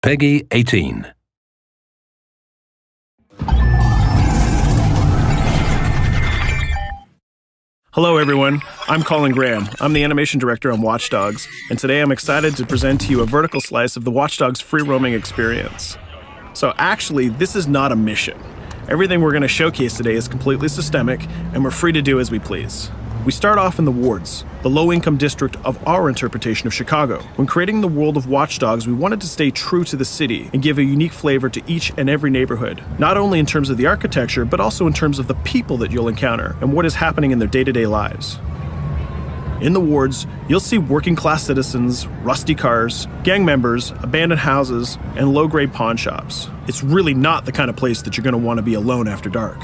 Peggy 18. Hello everyone, I'm Colin Graham. I'm the animation director on Watch Dogs, and today I'm excited to present to you a vertical slice of the Watch Dogs free roaming experience. So actually, this is not a mission. Everything we're going to showcase today is completely systemic, and we're free to do as we please. We start off in the wards, the low-income district of our interpretation of Chicago. When creating the world of Watch Dogs, we wanted to stay true to the city and give a unique flavor to each and every neighborhood, not only in terms of the architecture, but also in terms of the people that you'll encounter and what is happening in their day-to-day lives. In the wards, you'll see working-class citizens, rusty cars, gang members, abandoned houses, and low-grade pawn shops. It's really not the kind of place that you're going to want to be alone after dark.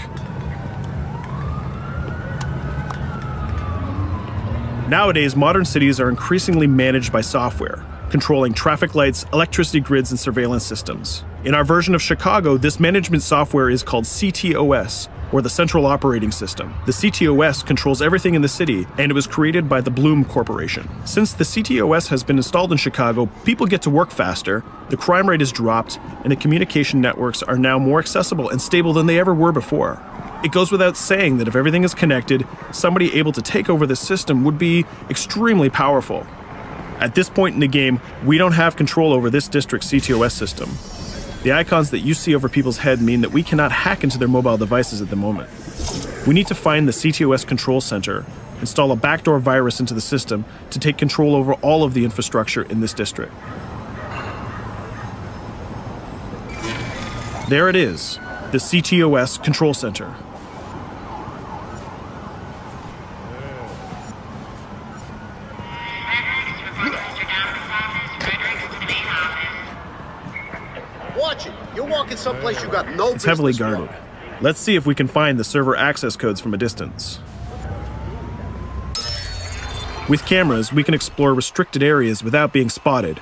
Nowadays, modern cities are increasingly managed by software, controlling traffic lights, electricity grids, and surveillance systems. In our version of Chicago, this management software is called CTOS, or the Central Operating System. The CTOS controls everything in the city, and it was created by the Bloom Corporation. Since the CTOS has been installed in Chicago, people get to work faster, the crime rate has dropped, and the communication networks are now more accessible and stable than they ever were before. It goes without saying that if everything is connected, somebody able to take over the system would be extremely powerful. At this point in the game, we don't have control over this district's CTOS system. The icons that you see over people's head mean that we cannot hack into their mobile devices at the moment. We need to find the CTOS control center, install a backdoor virus into the system to take control over all of the infrastructure in this district. There it is, the CTOS control center. Watch it. You're walking someplace you got no business. It's heavily guarded. Let's see if we can find the server access codes from a distance. With cameras, we can explore restricted areas without being spotted,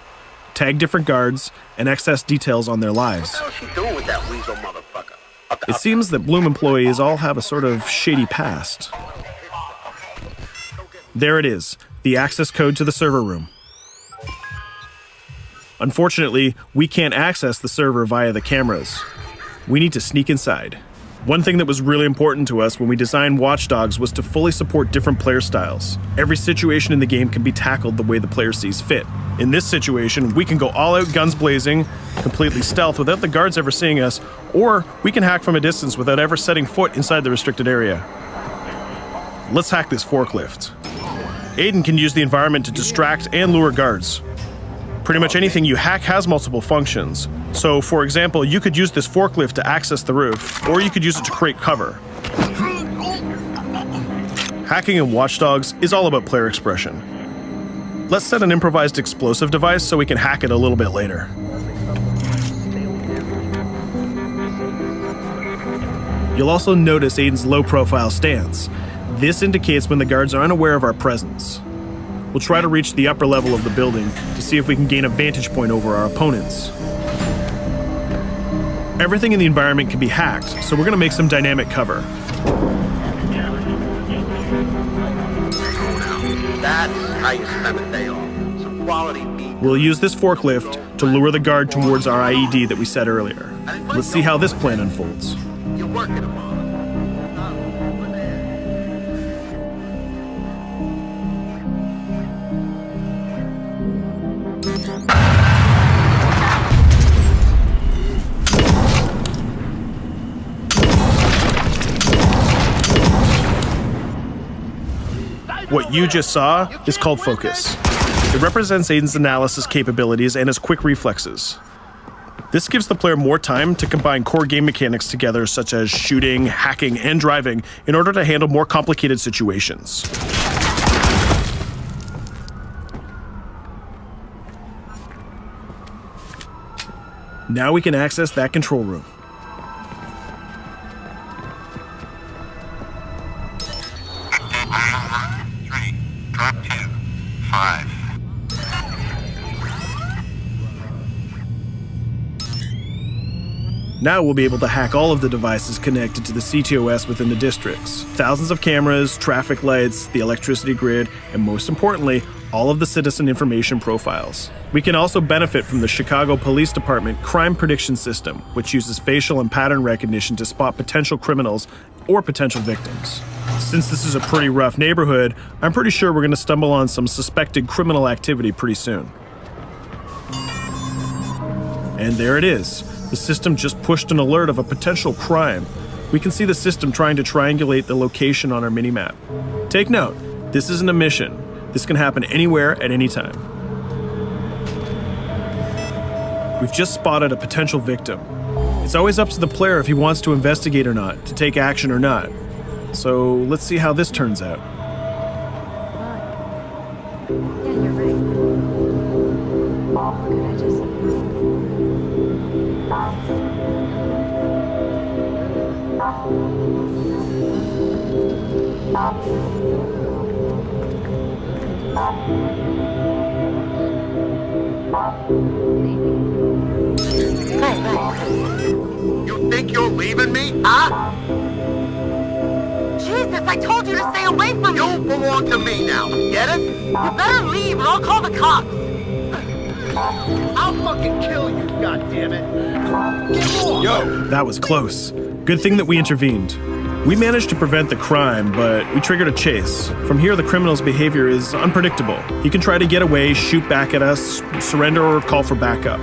tag different guards, and access details on their lives. What the hell is she doing with that weasel motherfucker? It seems that Bloom employees all have a sort of shady past. There it is, the access code to the server room. Unfortunately, we can't access the server via the cameras. We need to sneak inside. One thing that was really important to us when we designed Watch Dogs was to fully support different player styles. Every situation in the game can be tackled the way the player sees fit. In this situation, we can go all out guns blazing, completely stealth without the guards ever seeing us, or we can hack from a distance without ever setting foot inside the restricted area. Let's hack this forklift. Aiden can use the environment to distract and lure guards. Pretty much anything you hack has multiple functions. So, for example, you could use this forklift to access the roof, or you could use it to create cover. Hacking in Watch Dogs is all about player expression. Let's set an improvised explosive device so we can hack it a little bit later. You'll also notice Aiden's low-profile stance. This indicates when the guards are unaware of our presence. We'll try to reach the upper level of the building to see if we can gain a vantage point over our opponents. Everything in the environment can be hacked, so we're going to make some dynamic cover. That's how you spend a day off. Some quality beat. We'll use this forklift to lure the guard towards our IED that we set earlier. Let's see how this plan unfolds. You're working them on. What you just saw is called focus. It represents Aiden's analysis capabilities and his quick reflexes. This gives the player more time to combine core game mechanics together, such as shooting, hacking, and driving, in order to handle more complicated situations. Now we can access that control room. Drop 2, 5. Now we'll be able to hack all of the devices connected to the CTOS within the districts. Thousands of cameras, traffic lights, the electricity grid, and most importantly, all of the citizen information profiles. We can also benefit from the Chicago Police Department Crime Prediction System, which uses facial and pattern recognition to spot potential criminals or potential victims. Since this is a pretty rough neighborhood, I'm pretty sure we're going to stumble on some suspected criminal activity pretty soon. And there it is. The system just pushed an alert of a potential crime. We can see the system trying to triangulate the location on our minimap. Take note, this isn't a mission. This can happen anywhere at any time. We've just spotted a potential victim. It's always up to the player if he wants to investigate or not, to take action or not. So let's see how this turns out. Yeah, you're right. Could I just... You think you're leaving me? Huh? Jesus, I told you to stay away from me! You belong to me now. Get it? You better leave or I'll call the cops! I'll fucking kill you, goddammit. Get off! Yo! That was close. Good thing that we intervened. We managed to prevent the crime, but we triggered a chase. From here, the criminal's behavior is unpredictable. He can try to get away, shoot back at us, surrender, or call for backup.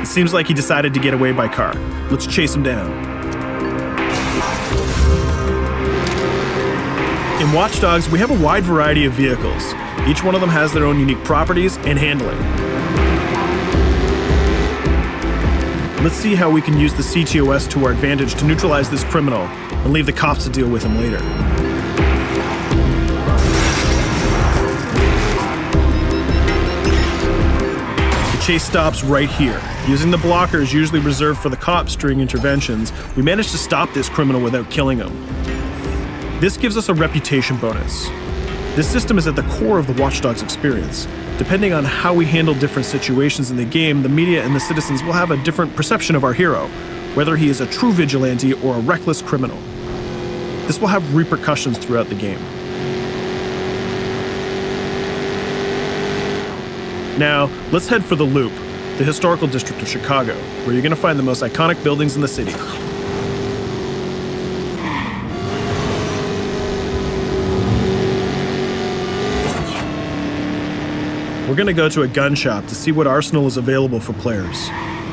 It seems like he decided to get away by car. Let's chase him down. In Watch Dogs, we have a wide variety of vehicles. Each one of them has their own unique properties and handling. Let's see how we can use the CTOS to our advantage to neutralize this criminal and leave the cops to deal with him later. The chase stops right here. Using the blockers usually reserved for the cops during interventions, we managed to stop this criminal without killing him. This gives us a reputation bonus. This system is at the core of the Watch Dogs experience. Depending on how we handle different situations in the game, the media and the citizens will have a different perception of our hero, whether he is a true vigilante or a reckless criminal. This will have repercussions throughout the game. Now, let's head for the Loop, the historical district of Chicago, where you're going to find the most iconic buildings in the city. We're going to go to a gun shop to see what arsenal is available for players.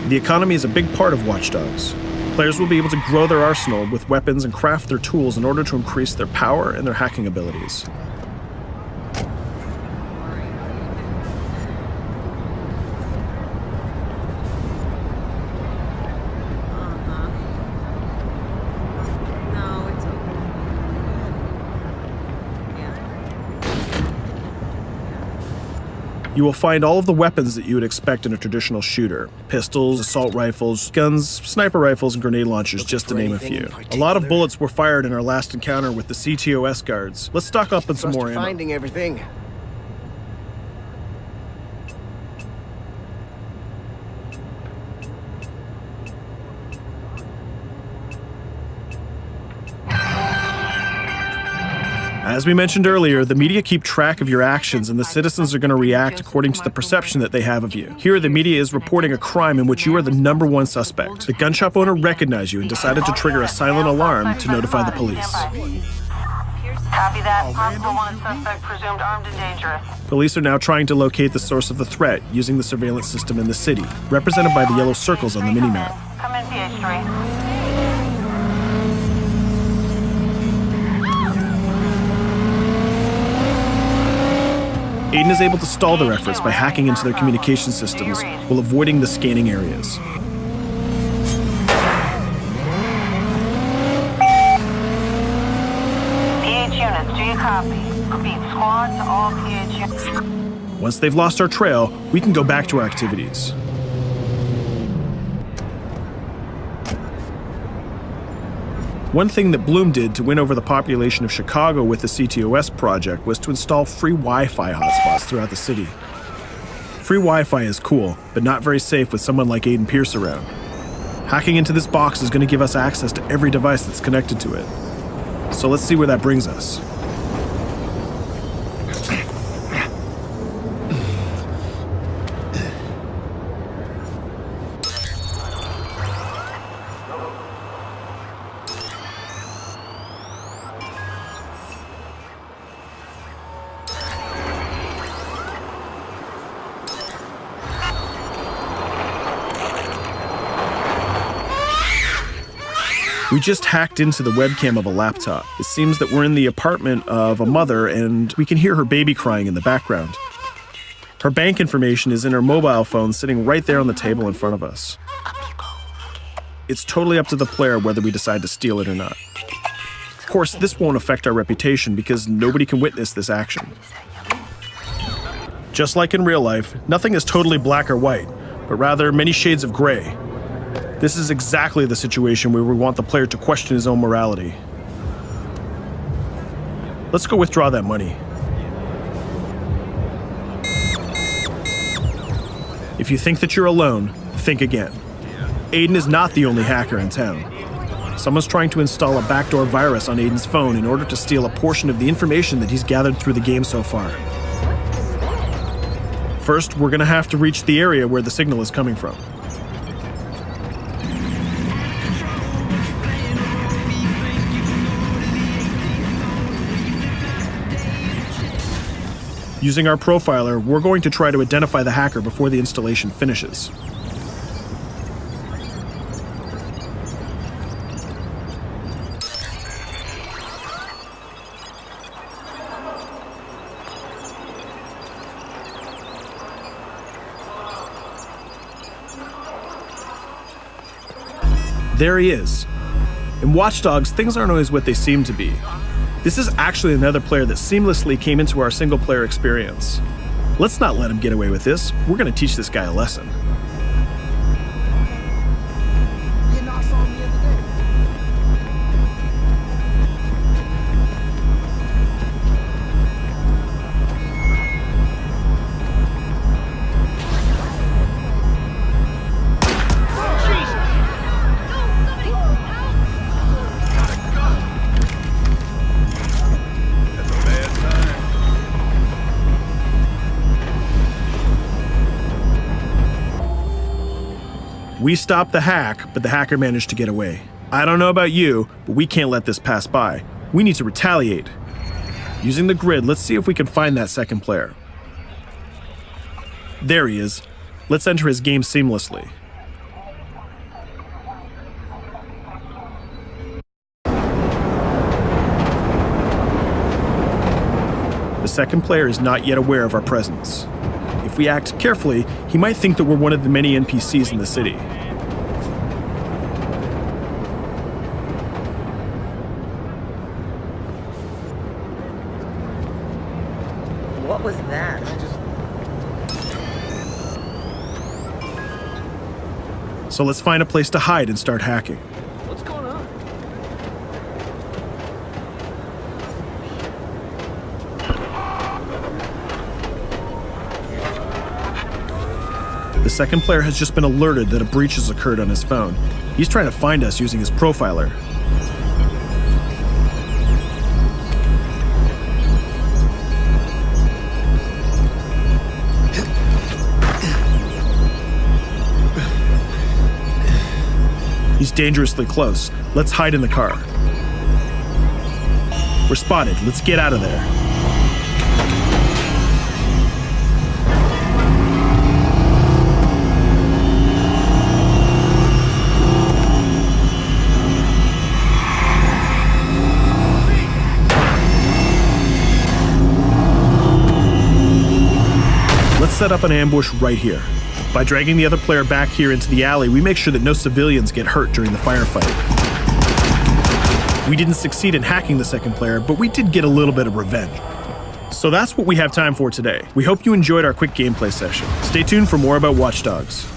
The economy is a big part of Watch Dogs. Players will be able to grow their arsenal with weapons and craft their tools in order to increase their power and their hacking abilities. No, it's okay. Yeah. You will find all of the weapons that you would expect in a traditional shooter. Pistols, assault rifles, guns, sniper rifles, and grenade launchers, just to name a few. A lot of bullets were fired in our last encounter with the CTOS guards. Let's stock up on some more ammo. Finding everything. As we mentioned earlier, the media keep track of your actions and the citizens are going to react according to the perception that they have of you. Here, the media is reporting a crime in which you are the #1 suspect. The gun shop owner recognized you and decided to trigger a silent alarm to notify the police. Copy that. Possible wanted suspect presumed armed and dangerous. Police are now trying to locate the source of the threat using the surveillance system in the city, represented by the yellow circles on the minimap. Come in, PH3. Aiden is able to stall their efforts by hacking into their communication systems while avoiding the scanning areas. PH units, do you copy? Repeat, squad to all PH units. Once they've lost our trail, we can go back to our activities. One thing that Bloom did to win over the population of Chicago with the CTOS project was to install free Wi-Fi hotspots throughout the city. Free Wi-Fi is cool, but not very safe with someone like Aiden Pierce around. Hacking into this box is going to give us access to every device that's connected to it. So let's see where that brings us. We just hacked into the webcam of a laptop. It seems that we're in the apartment of a mother and we can hear her baby crying in the background. Her bank information is in her mobile phone sitting right there on the table in front of us. It's totally up to the player whether we decide to steal it or not. Of course, this won't affect our reputation because nobody can witness this action. Just like in real life, nothing is totally black or white, but rather many shades of gray. This is exactly the situation where we want the player to question his own morality. Let's go withdraw that money. If you think that you're alone, think again. Aiden is not the only hacker in town. Someone's trying to install a backdoor virus on Aiden's phone in order to steal a portion of the information that he's gathered through the game so far. First, we're gonna have to reach the area where the signal is coming from. Using our profiler, we're going to try to identify the hacker before the installation finishes. There he is. In Watch Dogs, things aren't always what they seem to be. This is actually another player that seamlessly came into our single-player experience. Let's not let him get away with this. We're going to teach this guy a lesson. We stopped the hack, but the hacker managed to get away. I don't know about you, but we can't let this pass by. We need to retaliate. Using the grid, let's see if we can find that second player. There he is. Let's enter his game seamlessly. The second player is not yet aware of our presence. If we act carefully, he might think that we're one of the many NPCs in the city. What was that? So let's find a place to hide and start hacking. What's going on? The second player has just been alerted that a breach has occurred on his phone. He's trying to find us using his profiler. He's dangerously close. Let's hide in the car. We're spotted. Let's get out of there. Let's set up an ambush right here. By dragging the other player back here into the alley, we make sure that no civilians get hurt during the firefight. We didn't succeed in hacking the second player, but we did get a little bit of revenge. So that's what we have time for today. We hope you enjoyed our quick gameplay session. Stay tuned for more about Watch Dogs.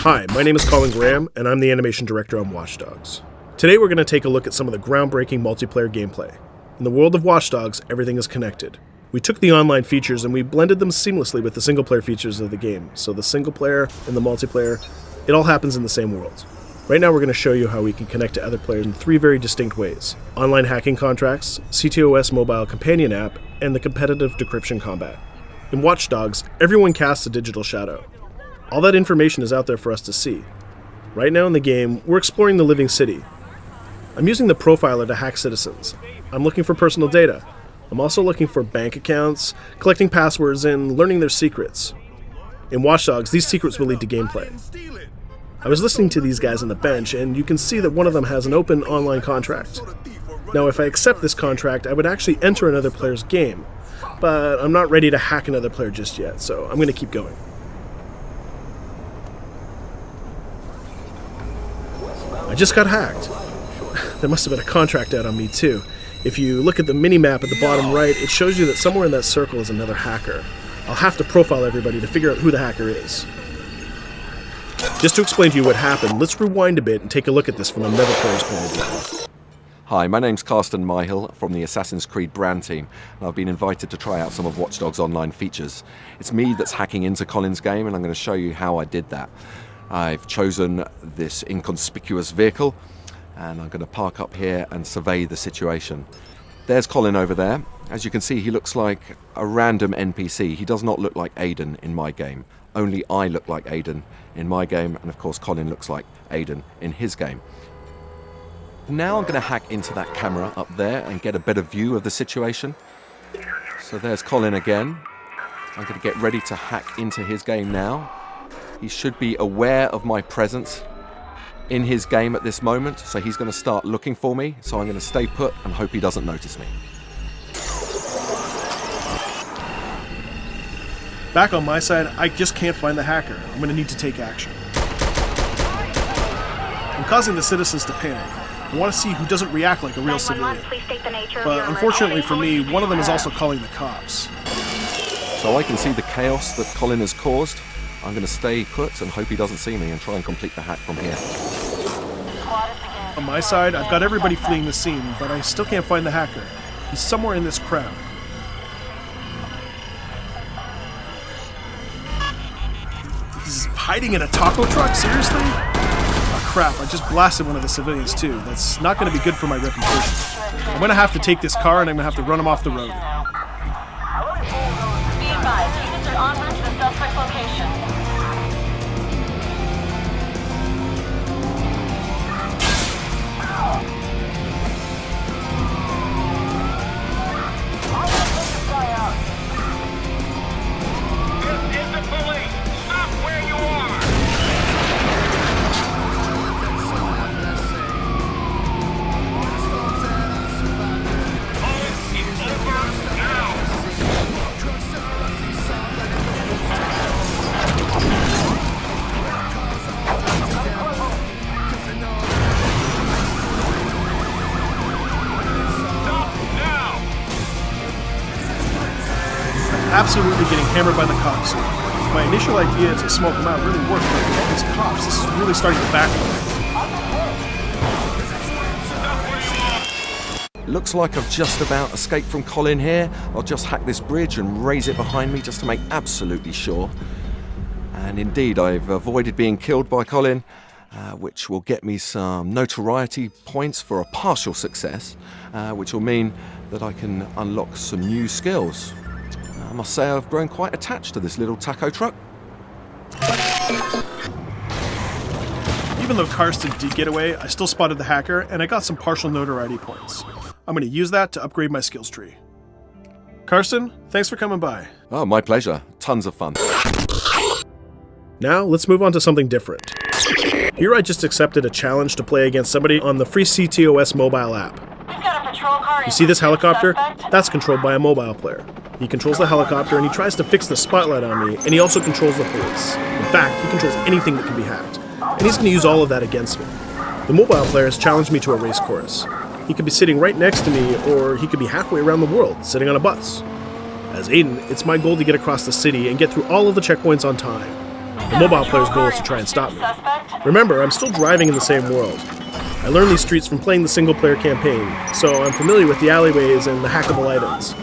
Hi, my name is Colin Graham, and I'm the animation director on Watch Dogs. Today we're going to take a look at some of the groundbreaking multiplayer gameplay. In the world of Watch Dogs, everything is connected. We took the online features and we blended them seamlessly with the single-player features of the game. So the single-player and the multiplayer, it all happens in the same world. Right now we're going to show you how we can connect to other players in 3 very distinct ways. Online hacking contracts, CTOS mobile companion app, and the competitive decryption combat. In Watch Dogs, everyone casts a digital shadow. All that information is out there for us to see. Right now in the game, we're exploring the living city. I'm using the profiler to hack citizens. I'm looking for personal data. I'm also looking for bank accounts, collecting passwords, and learning their secrets. In Watch Dogs, these secrets will lead to gameplay. I was listening to these guys on the bench, and you can see that one of them has an open online contract. Now, if I accept this contract, I would actually enter another player's game, but I'm not ready to hack another player just yet, so I'm going to keep going. I just got hacked. There must have been a contract out on me too. If you look at the mini-map at the bottom right, it shows you that somewhere in that circle is another hacker. I'll have to profile everybody to figure out who the hacker is. Just to explain to you what happened, let's rewind a bit and take a look at this from another player's point of view. Hi, my name's Carsten Myhill from the Assassin's Creed brand team, and I've been invited to try out some of Watch Dogs' online features. It's me that's hacking into Colin's game, and I'm going to show you how I did that. I've chosen this inconspicuous vehicle, and I'm going to park up here and survey the situation. There's Colin over there. As you can see, he looks like a random NPC. He does not look like Aiden in my game. Only I look like Aiden in my game, and of course Colin looks like Aiden in his game. Now I'm going to hack into that camera up there and get a better view of the situation. So there's Colin again. I'm going to get ready to hack into his game now. He should be aware of my presence in his game at this moment, so he's going to start looking for me, so I'm going to stay put and hope he doesn't notice me. Back on my side, I just can't find the hacker. I'm going to need to take action. I'm causing the citizens to panic. I want to see who doesn't react like a real civilian. But unfortunately for me, one of them is also calling the cops. So I can see the chaos that Colin has caused. I'm going to stay put and hope he doesn't see me and try and complete the hack from here. On my side, I've got everybody fleeing the scene, but I still can't find the hacker. He's somewhere in this crowd. He's hiding in a taco truck? Seriously? Oh crap, I just blasted one of the civilians too. That's not going to be good for my reputation. I'm going to have to take this car and I'm going to have to run him off the road. Be advised, units are en route to the suspect's location. This is the police. Stop where you are. It's over now. Absolutely getting hammered by the cops. My initial idea to smoke them out really worked, but with all these cops, this is really starting to backfire. Looks like I've just about escaped from Colin here. I'll just hack this bridge and raise it behind me just to make absolutely sure. And indeed, I've avoided being killed by Colin, which will get me some notoriety points for a partial success, which will mean that I can unlock some new skills. I must say I've grown quite attached to this little taco truck. Even though Carsten did get away, I still spotted the hacker, and I got some partial notoriety points. I'm going to use that to upgrade my skills tree. Carsten, thanks for coming by. Oh, my pleasure. Tons of fun. Now, let's move on to something different. Here I just accepted a challenge to play against somebody on the free CTOS mobile app. We've got a patrol car. You see this helicopter? That's controlled by a mobile player. He controls the helicopter and he tries to fix the spotlight on me, and he also controls the police. In fact, he controls anything that can be hacked. And he's going to use all of that against me. The mobile player has challenged me to a race course. He could be sitting right next to me, or he could be halfway around the world, sitting on a bus. As Aiden, it's my goal to get across the city and get through all of the checkpoints on time. The mobile player's goal is to try and stop me. Remember, I'm still driving in the same world. I learned these streets from playing the single-player campaign, so I'm familiar with the alleyways and the hackable items.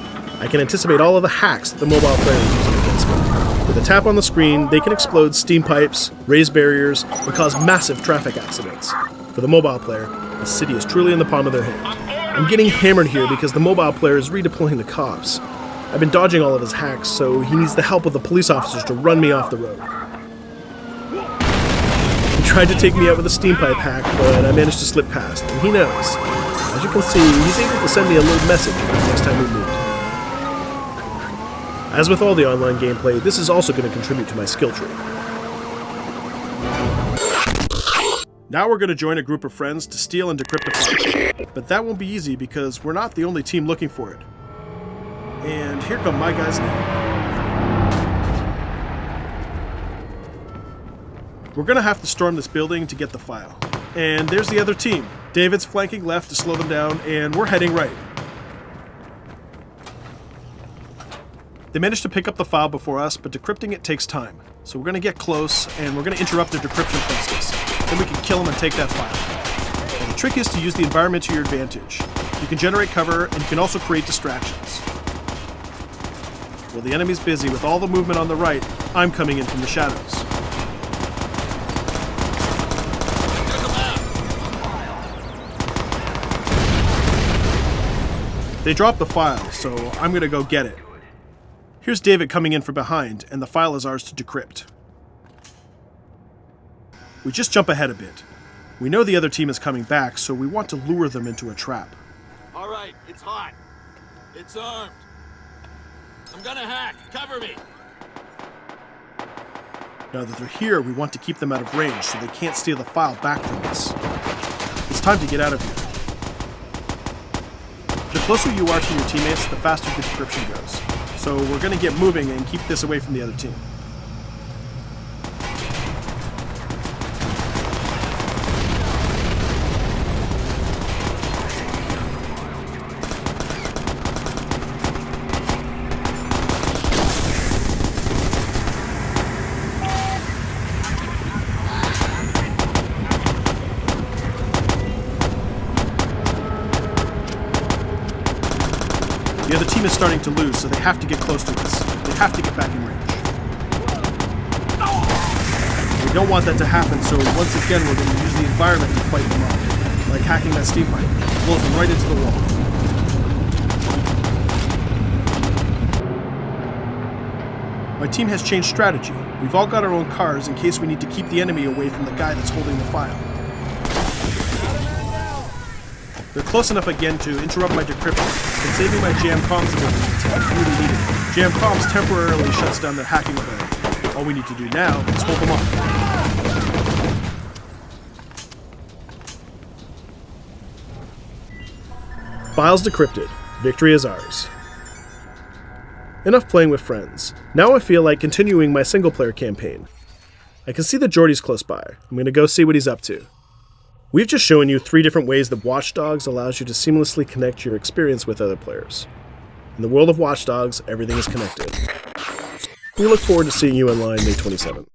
I can anticipate all of the hacks that the mobile player is using against me. With a tap on the screen, they can explode steam pipes, raise barriers, and cause massive traffic accidents. For the mobile player, the city is truly in the palm of their hand. I'm getting hammered here because the mobile player is redeploying the cops. I've been dodging all of his hacks, so he needs the help of the police officers to run me off the road. He tried to take me out with a steam pipe hack, but I managed to slip past, and he knows. As you can see, he's able to send me a little message the next time we meet. As with all the online gameplay, this is also going to contribute to my skill tree. Now we're going to join a group of friends to steal and decrypt a file. But that won't be easy because we're not the only team looking for it. And here come my guys now. We're going to have to storm this building to get the file. And there's the other team. David's flanking left to slow them down, and we're heading right. They managed to pick up the file before us, but decrypting it takes time. So we're going to get close, and we're going to interrupt their decryption process. Then we can kill them and take that file. And the trick is to use the environment to your advantage. You can generate cover, and you can also create distractions. While the enemy's busy with all the movement on the right, I'm coming in from the shadows. They dropped the file, so I'm going to go get it. Here's David coming in from behind, and the file is ours to decrypt. We just jump ahead a bit. We know the other team is coming back, so we want to lure them into a trap. All right, it's hot. It's armed. I'm gonna hack. Cover me. Now that they're here, we want to keep them out of range so they can't steal the file back from us. It's time to get out of here. The closer you are to your teammates, the faster the decryption goes. So we're going to get moving and keep this away from the other team. The other team is starting to lose, so they have to get close to us. They have to get back in range. We don't want that to happen, so once again we're going to use the environment to fight them off. Like hacking that steam pipe. It blows them right into the wall. My team has changed strategy. We've all got our own cars in case we need to keep the enemy away from the guy that's holding the file. They're close enough again to interrupt my decryption and saving my jam comms ability until I really need it. Jam comms temporarily shuts down their hacking ability. All we need to do now is hold them off. Files decrypted. Victory is ours. Enough playing with friends. Now I feel like continuing my single-player campaign. I can see that Jordy's close by. I'm going to go see what he's up to. We've just shown you 3 different ways that Watch Dogs allows you to seamlessly connect your experience with other players. In the world of Watch Dogs, everything is connected. We look forward to seeing you online May 27th.